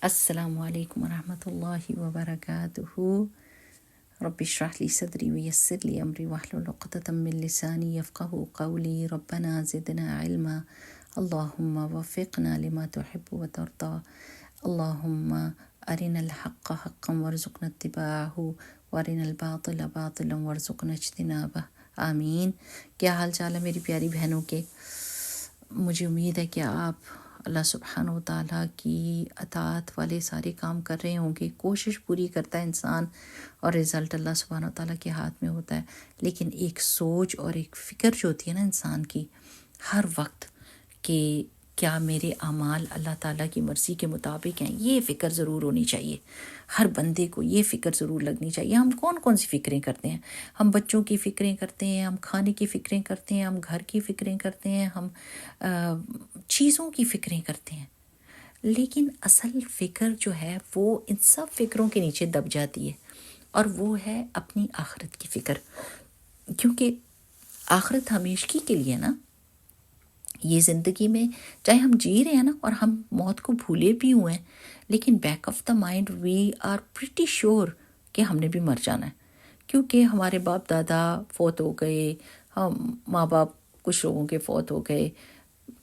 السلام علیکم ورحمۃ اللہ وبرکاتہ۔ رب اشرح لی صدری ویسر لی امری واحلل عقدۃ من لسانی یفقہوا قولی، ربنا زدنا علما، اللہم وفقنا لما تحب وترضی، اللہم ارنا الحق حقا وارزقنا اتباعہ وارنا الباطل باطلا وارزقنا اجتنابہ، آمین۔ کیا حال چال ہے میری پیاری بہنوں کے؟ مجھے امید ہے کہ آپ اللہ سبحانہ و تعالیٰ کی اطاعت والے سارے کام کر رہے ہوں گے۔ کوشش پوری کرتا ہے انسان اور رزلٹ اللہ سبحانہ و تعالیٰ کے ہاتھ میں ہوتا ہے، لیکن ایک سوچ اور ایک فکر جو ہوتی ہے نا انسان کی ہر وقت کہ کیا میرے اعمال اللہ تعالیٰ کی مرضی کے مطابق ہیں، یہ فکر ضرور ہونی چاہیے۔ ہر بندے کو یہ فکر ضرور لگنی چاہیے۔ ہم کون کون سی فکریں کرتے ہیں؟ ہم بچوں کی فکریں کرتے ہیں، ہم کھانے کی فکریں کرتے ہیں، ہم گھر کی فکریں کرتے ہیں، ہم چیزوں کی فکریں کرتے ہیں، لیکن اصل فکر جو ہے وہ ان سب فکروں کے نیچے دب جاتی ہے، اور وہ ہے اپنی آخرت کی فکر۔ کیونکہ آخرت ہمیشگی کے لیے نا، یہ زندگی میں چاہے ہم جی رہے ہیں نا اور ہم موت کو بھولے بھی ہوئے ہیں، لیکن back of the mind we are pretty sure کہ ہم نے بھی مر جانا ہے، کیونکہ ہمارے باپ دادا فوت ہو گئے، ہم ماں باپ کچھ لوگوں کے فوت ہو گئے،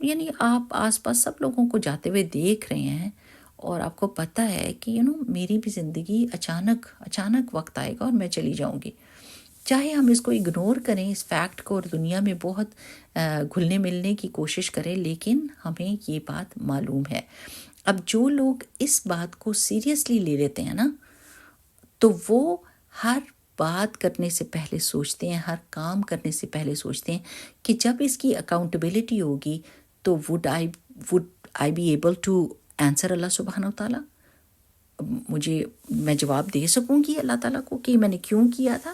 یعنی آپ آس پاس سب لوگوں کو جاتے ہوئے دیکھ رہے ہیں، اور آپ کو پتہ ہے کہ میری بھی زندگی اچانک وقت آئے گا اور میں چلی جاؤں گی۔ چاہے ہم اس کو اگنور کریں، اس فیکٹ کو، اور دنیا میں بہت گھلنے ملنے کی کوشش کریں، لیکن ہمیں یہ بات معلوم ہے۔ اب جو لوگ اس بات کو سیریسلی لے لیتے ہیں نا، تو وہ ہر بات کرنے سے پہلے سوچتے ہیں، ہر کام کرنے سے پہلے سوچتے ہیں کہ جب اس کی اکاؤنٹیبلٹی ہوگی تو would I be able to answer اللہ سبحانہ و تعالیٰ؟ میں جواب دے سکوں گی اللہ تعالیٰ کو کہ میں نے کیوں کیا تھا؟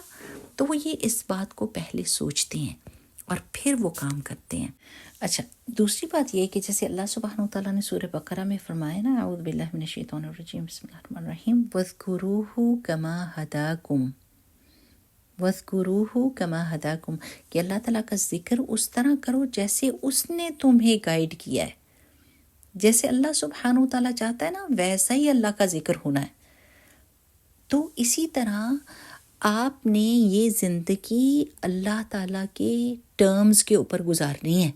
تو وہ یہ اس بات کو پہلے سوچتے ہیں اور پھر وہ کام کرتے ہیں۔ اچھا، دوسری بات یہ کہ جیسے اللہ سبحانہ و تعالیٰ نے سورہ بقرہ میں فرمایا نا، اعوذ باللہ من الشیطان الرجیم، بسم اللہ الرحمن الرحیم، وَاذْكُرُوهُ كَمَا هَدَاكُمْ، وَاذْكُرُوهُ كَمَا هَدَاكُمْ، کہ اللہ تعالیٰ کا ذکر اس طرح کرو جیسے اس نے تمہیں گائیڈ کیا ہے۔ جیسے اللہ سبحانہ و تعالیٰ چاہتا ہے نا، ویسا ہی اللہ کا ذکر ہونا ہے۔ تو اسی طرح آپ نے یہ زندگی اللہ تعالیٰ کے ٹرمز کے اوپر گزارنی ہے۔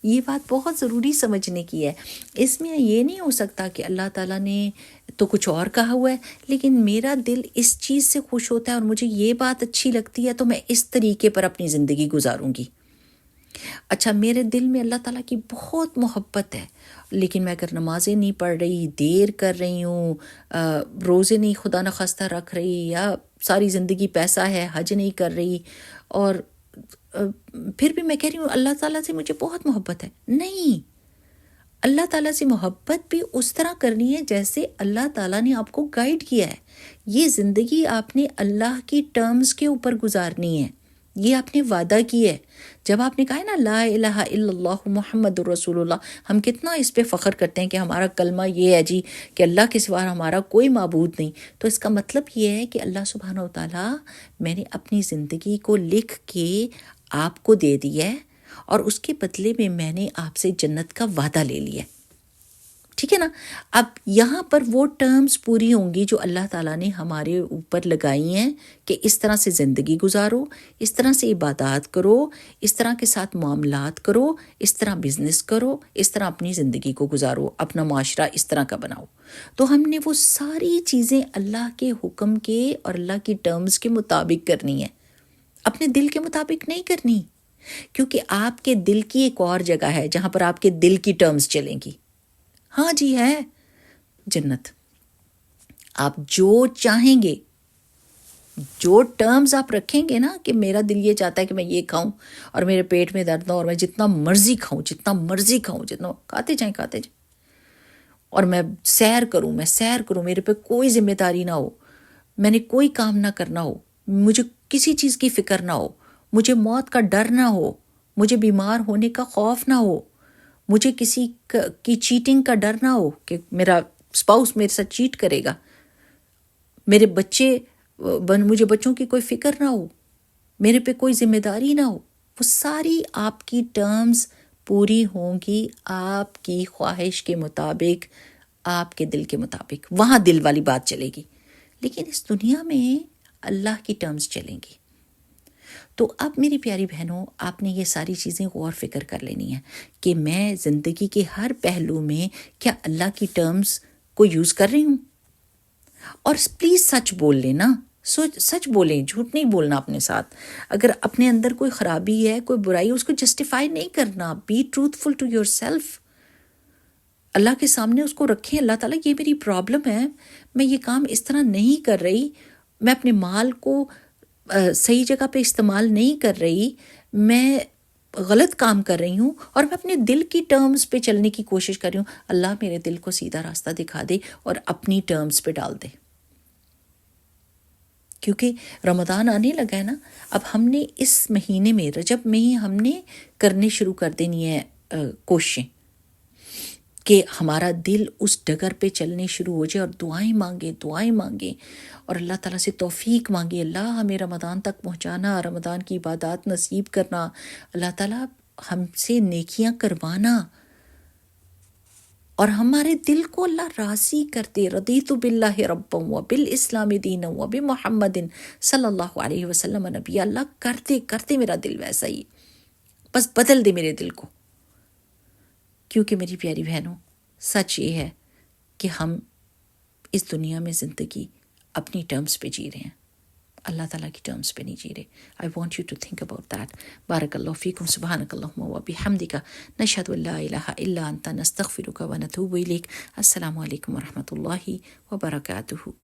یہ بات بہت ضروری سمجھنے کی ہے۔ اس میں یہ نہیں ہو سکتا کہ اللہ تعالیٰ نے تو کچھ اور کہا ہوا ہے، لیکن میرا دل اس چیز سے خوش ہوتا ہے اور مجھے یہ بات اچھی لگتی ہے تو میں اس طریقے پر اپنی زندگی گزاروں گی۔ اچھا، میرے دل میں اللہ تعالیٰ کی بہت محبت ہے، لیکن میں اگر نمازیں نہیں پڑھ رہی، دیر کر رہی ہوں، روزے نہیں خدا نخواستہ رکھ رہی، یا ساری زندگی پیسہ ہے حج نہیں کر رہی، اور پھر بھی میں کہہ رہی ہوں اللہ تعالیٰ سے مجھے بہت محبت ہے، نہیں، اللہ تعالیٰ سے محبت بھی اس طرح کرنی ہے جیسے اللہ تعالیٰ نے آپ کو گائیڈ کیا ہے۔ یہ زندگی آپ نے اللہ کی ٹرمز کے اوپر گزارنی ہے، یہ آپ نے وعدہ کی ہے۔ جب آپ نے کہا ہے نا لا الہ الا اللہ محمد الرسول اللہ، ہم کتنا اس پہ فخر کرتے ہیں کہ ہمارا کلمہ یہ ہے جی کہ اللہ کے سوا ہمارا کوئی معبود نہیں، تو اس کا مطلب یہ ہے کہ اللہ سبحانہ و تعالیٰ، میں نے اپنی زندگی کو لکھ کے آپ کو دے دیا ہے، اور اس کے بدلے میں نے آپ سے جنت کا وعدہ لے لیا ہے، ٹھیک ہے نا؟ اب یہاں پر وہ ٹرمز پوری ہوں گی جو اللہ تعالیٰ نے ہمارے اوپر لگائی ہیں کہ اس طرح سے زندگی گزارو، اس طرح سے عبادات کرو، اس طرح کے ساتھ معاملات کرو، اس طرح بزنس کرو، اس طرح اپنی زندگی کو گزارو، اپنا معاشرہ اس طرح کا بناؤ۔ تو ہم نے وہ ساری چیزیں اللہ کے حکم کے اور اللہ کی ٹرمز کے مطابق کرنی ہے، اپنے دل کے مطابق نہیں کرنی، کیونکہ آپ کے دل کی ایک اور جگہ ہے جہاں پر آپ کے دل کی ٹرمز چلیں گی۔ ہاں جی، ہے جنت۔ آپ جو چاہیں گے، جو ٹرمز آپ رکھیں گے نا کہ میرا دل یہ چاہتا ہے کہ میں یہ کھاؤں اور میرے پیٹ میں درد ہو اور میں جتنا مرضی کھاؤں، جتنا کھاتے جائیں، اور میں سیر کروں، میرے پہ کوئی ذمہ داری نہ ہو، میں نے کوئی کام نہ کرنا ہو، مجھے کسی چیز کی فکر نہ ہو، مجھے موت کا ڈر نہ ہو، مجھے بیمار ہونے کا خوف نہ ہو، مجھے کسی کی چیٹنگ کا ڈر نہ ہو کہ میرا اسپاؤس میرے ساتھ چیٹ کرے گا، مجھے بچوں کی کوئی فکر نہ ہو، میرے پہ کوئی ذمہ داری نہ ہو، وہ ساری آپ کی ٹرمز پوری ہوں گی آپ کی خواہش کے مطابق، آپ کے دل کے مطابق، وہاں دل والی بات چلے گی، لیکن اس دنیا میں اللہ کی ٹرمز چلیں گی۔ تو اب میری پیاری بہنوں، آپ نے یہ ساری چیزیں غور فکر کر لینی ہے کہ میں زندگی کے ہر پہلو میں کیا اللہ کی ٹرمز کو یوز کر رہی ہوں۔ اور پلیز سچ بول لینا، سچ بولیں، جھوٹ نہیں بولنا اپنے ساتھ۔ اگر اپنے اندر کوئی خرابی ہے، کوئی برائی، اس کو جسٹیفائی نہیں کرنا۔ Be truthful to yourself, اللہ کے سامنے اس کو رکھیں، اللہ تعالیٰ یہ میری پرابلم ہے، میں یہ کام اس طرح نہیں کر رہی، میں اپنے مال کو صحیح جگہ پہ استعمال نہیں کر رہی، میں غلط کام کر رہی ہوں، اور میں اپنے دل کی ٹرمز پہ چلنے کی کوشش کر رہی ہوں۔ اللہ میرے دل کو سیدھا راستہ دکھا دے اور اپنی ٹرمز پہ ڈال دے، کیونکہ رمضان آنے لگا ہے نا۔ اب ہم نے اس مہینے میں، رجب میں ہی ہم نے کرنے شروع کر دینی ہے کوششیں کہ ہمارا دل اس ڈگر پہ چلنے شروع ہو جائے، اور دعائیں مانگیں اور اللہ تعالیٰ سے توفیق مانگے، اللہ ہمیں رمضان تک پہنچانا، رمضان کی عبادات نصیب کرنا، اللہ تعالیٰ ہم سے نیکیاں کروانا، اور ہمارے دل کو اللہ راضی کرتے۔ رضیت باللہ ربا وبالاسلام دینا وبمحمد صلی اللہ علیہ وسلم نبی، اللہ کرتے میرا دل ویسا ہی، بس بدل دے میرے دل کو۔ کیونکہ میری پیاری بہنوں، سچ یہ ہے کہ ہم اس دنیا میں زندگی اپنی ٹرمز پہ جی رہے ہیں، اللہ تعالیٰ کی ٹرمز پہ نہیں جی رہے۔ I want you to think about that. بارک اللہ فیکم، سبحانک اللہم وبحمدک، نشہد ان لا الہ الا انت، نستغفرک ونتوب الیک۔ السلام علیکم ورحمۃ اللہ وبرکاتہ۔